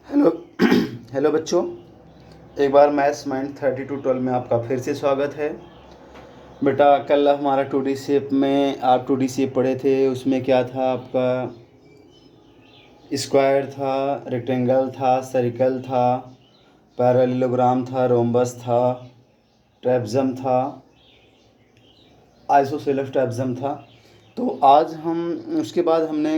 Hello hello बच्चों, एक बार maths mind 3212 में आपका फिर से स्वागत है। बेटा कल हमारा 2D शेप में आप 2D शेप पढ़े थे। उसमें क्या था आपका? स्क्वायर था, रेक्टेंगल था, सर्कल था, पैरेललोग्राम था, रोम्बस था, ट्रैपज़म था, आइसोसेलेस ट्रैपज़म था। तो आज हम उसके बाद हमने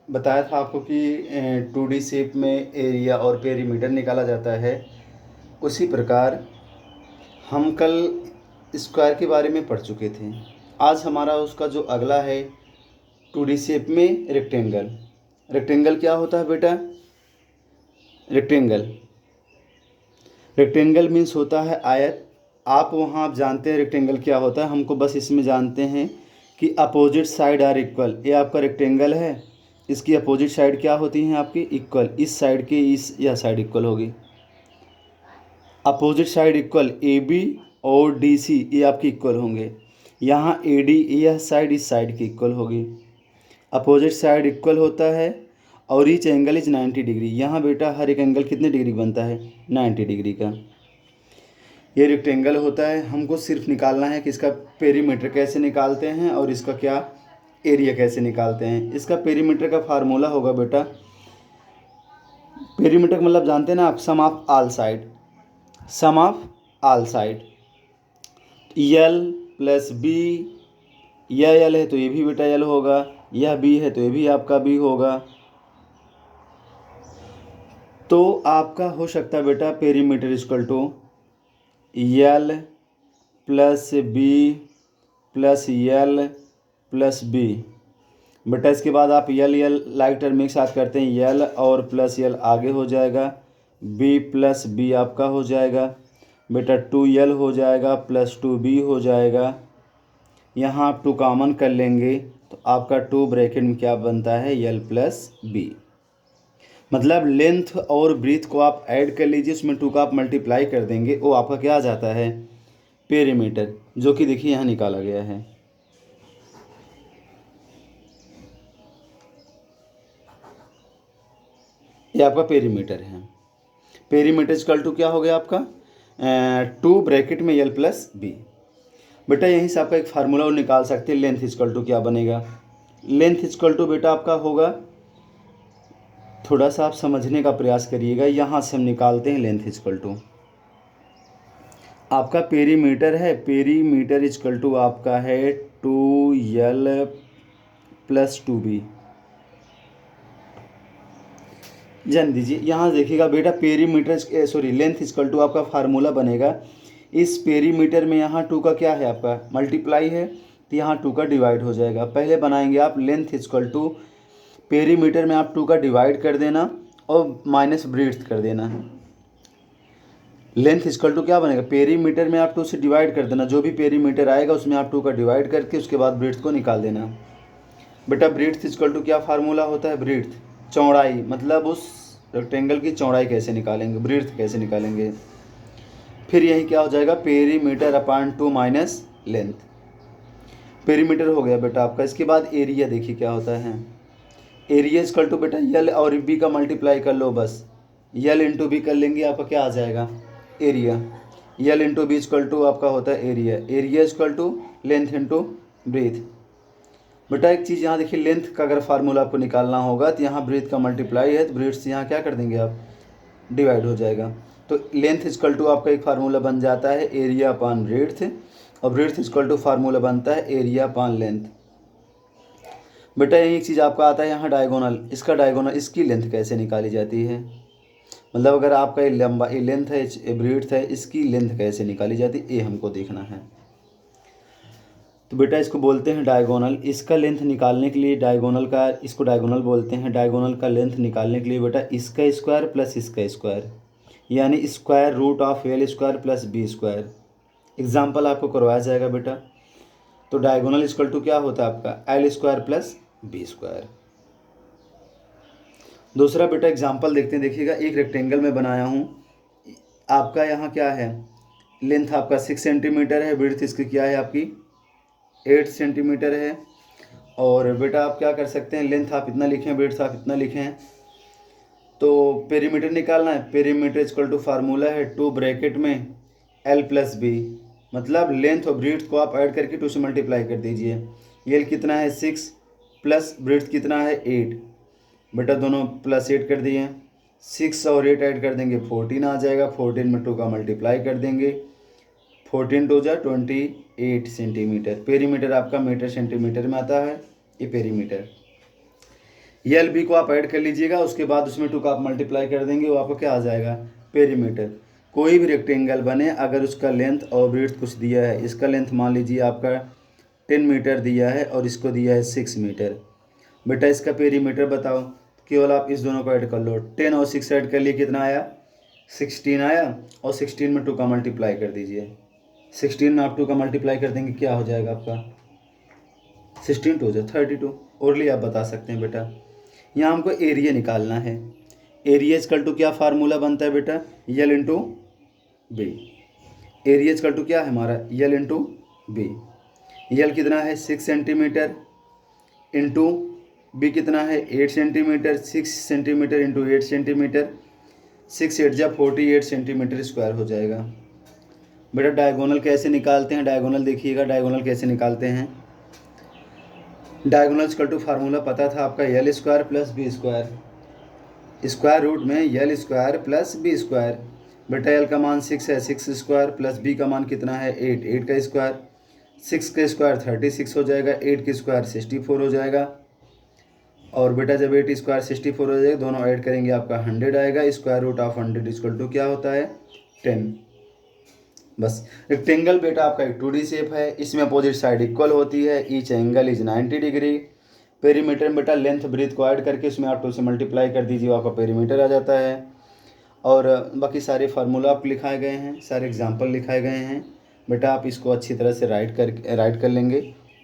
बताया था आपको कि 2D शेप में एरिया और पेरीमीटर निकाला जाता है। उसी प्रकार हम कल स्क्वायर के बारे में पढ़ चुके थे। आज हमारा उसका जो अगला है 2D शेप में रेक्टेंगल। रेक्टेंगल क्या होता है बेटा? रेक्टेंगल रेक्टेंगल मीन्स होता है आयत। आप जानते हैं रेक्टेंगल क्या होता है। हमको बस इसमें जानते हैं कि अपोजिट साइड आर इक्वल। ये आपका रेक्टेंगल है, इसकी अपोजिट साइड क्या होती हैं आपकी? इक्वल। इस साइड की यह साइड इक्वल होगी। Opposite side equal, A B और डी सी ये आपके इक्वल होंगे। यहाँ ए डी यह साइड इस साइड की इक्वल होगी। अपोजिट साइड इक्वल होता है और ईच एंगल इज 90 डिग्री। यहाँ बेटा हर एक एंगल कितने डिग्री बनता है? 90 डिग्री का। ये रेक्टेंगल होता है। हमको सिर्फ निकालना है कि इसका पेरीमीटर कैसे निकालते हैं और इसका क्या एरिया कैसे निकालते हैं। इसका पेरीमीटर का फार्मूला होगा बेटा, पेरीमीटर का मतलब जानते हैं ना आप? Sum of all side. Sum of all side L plus B. यह यल है तो ये भी बेटा यल होगा, यह बी है तो ये भी आपका बी होगा। तो आपका हो सकता है बेटा perimeter equal to L plus B plus L plus B. बेटा इसके बाद आप यल यल लाइक टर्म एक साथ करते हैं, यल और प्लस यल आगे हो जाएगा, बी प्लस बी आपका हो जाएगा बेटा 2l हो जाएगा प्लस 2b हो जाएगा। यहाँ आप 2 कॉमन कर लेंगे तो आपका 2 ब्रैकेट में क्या बनता है? l plus B. मतलब लेंथ और ब्रीथ को आप ऐड कर लीजिए, उसमें 2 का आप मल्टीप्लाई कर देंगे, वो आपका क्या आ जाता है? पेरीमीटर, जो कि देखिए यहाँ निकाला गया है। ये आपका पेरीमीटर है। पेरीमीटर इक्वल टू क्या हो गया आपका? 2 ब्रैकेट में l प्लस बी। बेटा यहीं से आपका एक फार्मूला और निकाल सकते हैं। लेंथ इक्वल टू क्या बनेगा? लेंथ इक्वल टू बेटा आपका होगा, थोड़ा सा आप समझने का प्रयास करिएगा। यहाँ से हम निकालते हैं लेंथ इक्वल टू आपका पेरीमीटर है। पेरीमीटर इक्वल टू आपका है 2l प्लस 2b। जान दीजिए, यहाँ देखिएगा बेटा perimeter sorry length equal to आपका फार्मूला बनेगा। इस पेरीमीटर में यहाँ 2 का क्या है आपका? मल्टीप्लाई है, तो यहाँ 2 का डिवाइड हो जाएगा। पहले बनाएंगे आप लेंथ इक्वल टू, पेरीमीटर में आप 2 का डिवाइड कर देना और माइनस ब्रीड्थ कर देना। लेंथ इक्वल टू क्या बनेगा? पेरीमीटर में आप 2 से डिवाइड कर देना, जो भी पेरीमीटर आएगा उसमें आप 2 का डिवाइड करके उसके बाद ब्रीड्थ को निकाल देना। बेटा ब्रीड्थ इक्वल टू क्या फार्मूला होता है? ब्रीड्थ चौड़ाई, मतलब उस रेक्टेंगल की चौड़ाई कैसे निकालेंगे, ब्रीड्थ कैसे निकालेंगे। फिर यही क्या हो जाएगा? Perimeter upon 2 minus length. Perimeter हो गया बेटा आपका। इसके बाद एरिया देखिए क्या होता है। एरिया इक्वल टू बेटा यल और बी का मल्टीप्लाई कर लो, बस यल इंटू बी कर लेंगे, आपका क्या आ जाएगा? Area. L into B equal to आपका होता है area. Area equal to length into breadth. बेटा एक चीज़ यहाँ देखिए, लेंथ का अगर फार्मूला आपको निकालना होगा तो यहाँ ब्रीथ का मल्टीप्लाई है, तो ब्रीथ से यहाँ क्या कर देंगे आप? डिवाइड हो जाएगा। तो लेंथ इक्वल टू आपका एक फार्मूला बन जाता है एरिया अपान ब्रीथ, और ब्रीथ इक्वल टू फार्मूला बनता है एरिया अपान लेंथ। बेटा यही एक चीज़ आपका आता है यहाँ डायगोनल। इसका डायगोनल, इसकी लेंथ कैसे निकाली जाती है? मतलब अगर आपका ये लंबा ये लेंथ है, ये ब्रीथ है, इसकी लेंथ कैसे निकाली जाती है ये हमको देखना है। तो बेटा इसको बोलते हैं डायगोनल। इसका लेंथ निकालने के लिए डायगोनल का, इसको डायगोनल बोलते हैं। डायगोनल का लेंथ निकालने के लिए बेटा इसका स्क्वायर प्लस इसका स्क्वायर, यानी square root of L square plus B square. Example आपको करवाया जाएगा बेटा। तो डायगोनल इक्वल टू क्या होता है आपका? L square plus B square. दूसरा बेटा एग्जाम्पल देखते हैं। देखिएगा एक रेक्टेंगल में बनाया हूँ। आपका यहाँ क्या है? लेंथ आपका 6 सेंटीमीटर है, विड्थ इसकी क्या है आपकी? 8 सेंटीमीटर है। और बेटा आप क्या कर सकते हैं, लेंथ आप इतना लिखें, विड्थ आप इतना लिखें। तो पेरीमीटर निकालना है। पेरीमीटर इक्वल टू फार्मूला है 2 ब्रैकेट में L प्लस बी, मतलब लेंथ और ब्रीथ को आप ऐड करके 2 से मल्टीप्लाई कर दीजिए। L कितना है 6 प्लस ब्रीथ कितना है 8, बेटा दोनों प्लस 8 कर दिए। 6 और 8 ऐड कर देंगे 14 आ जाएगा। 14 में 2 का मल्टीप्लाई कर देंगे। 14 2 जा 28 सेंटीमीटर। पेरीमीटर आपका मीटर सेंटीमीटर में आता है, ये पेरीमीटर। एल बी को आप ऐड कर लीजिएगा, उसके बाद उसमें 2 का आप मल्टीप्लाई कर देंगे, वो आपको क्या आ जाएगा पेरीमीटर। कोई भी रेक्टेंगल बने, अगर उसका लेंथ और ब्रीथ कुछ दिया है, इसका लेंथ मान लीजिए आपका 10 मीटर दिया है और इसको दिया है 6 मीटर, बेटा इसका पेरीमीटर बताओ। केवल आप इस दोनों को ऐड कर लो। 10 और 6 ऐड कर लिए, कितना आया 16 आया, और 16 में 2 का मल्टीप्लाई कर दीजिए। 16 में आप 2 का मल्टीप्लाई कर देंगे, क्या हो जाएगा आपका 16 2 जो 32। ओरली आप बता सकते हैं बेटा। यहाँ हमको एरिया निकालना है। एरिया इक्वल टू क्या फार्मूला बनता है बेटा, L into B. Area equal to क्या है हमारा, यल इंटू बी। यल कितना है 6 सेंटीमीटर इंटू बी कितना है 8 सेंटीमीटर। 6 सेंटीमीटर इंटू 8 सेंटीमीटर, 6 8 जा 48 सेंटीमीटर स्क्वायर हो जाएगा। बेटा डायगोनल कैसे निकालते हैं, डायगोनल देखिएगा, डायगोनल कैसे निकालते हैं। डायगोनल इक्वल टू फार्मूला पता था आपका, L square plus B square. Square root में L square plus B square. बेटा यल का मान 6 है, 6 स्क्वायर प्लस बी का मान कितना है 8, 8 का स्क्वायर। 6 का स्क्वायर 36 हो जाएगा, 8 का स्क्वायर 64 हो जाएगा। और बेटा जब 8 स्क्वायर 64 हो जाएगा, दोनों ऐड करेंगे आपका 100 आएगा। Square root of 100 equal to क्या होता है 10। बस रेक्टेंगल बेटा आपका एक 2D शेप है, इसमें अपोजिट साइड इक्वल होती है। Each angle is 90 degree. Perimeter में बेटा लेंथ ब्रीथ को ऐड करके उसमें आप 2 से मल्टीप्लाई कर दीजिए, आपका पेरीमीटर आ जाता है। और बाकी सारे फार्मूला आप लिखाए गए हैं, सारे एग्जाम्पल लिखाए गए हैं। बेटा आप इसको अच्छी तरह से राइट कर लेंगे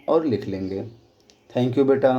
और लिख लेंगे। थैंक यू बेटा।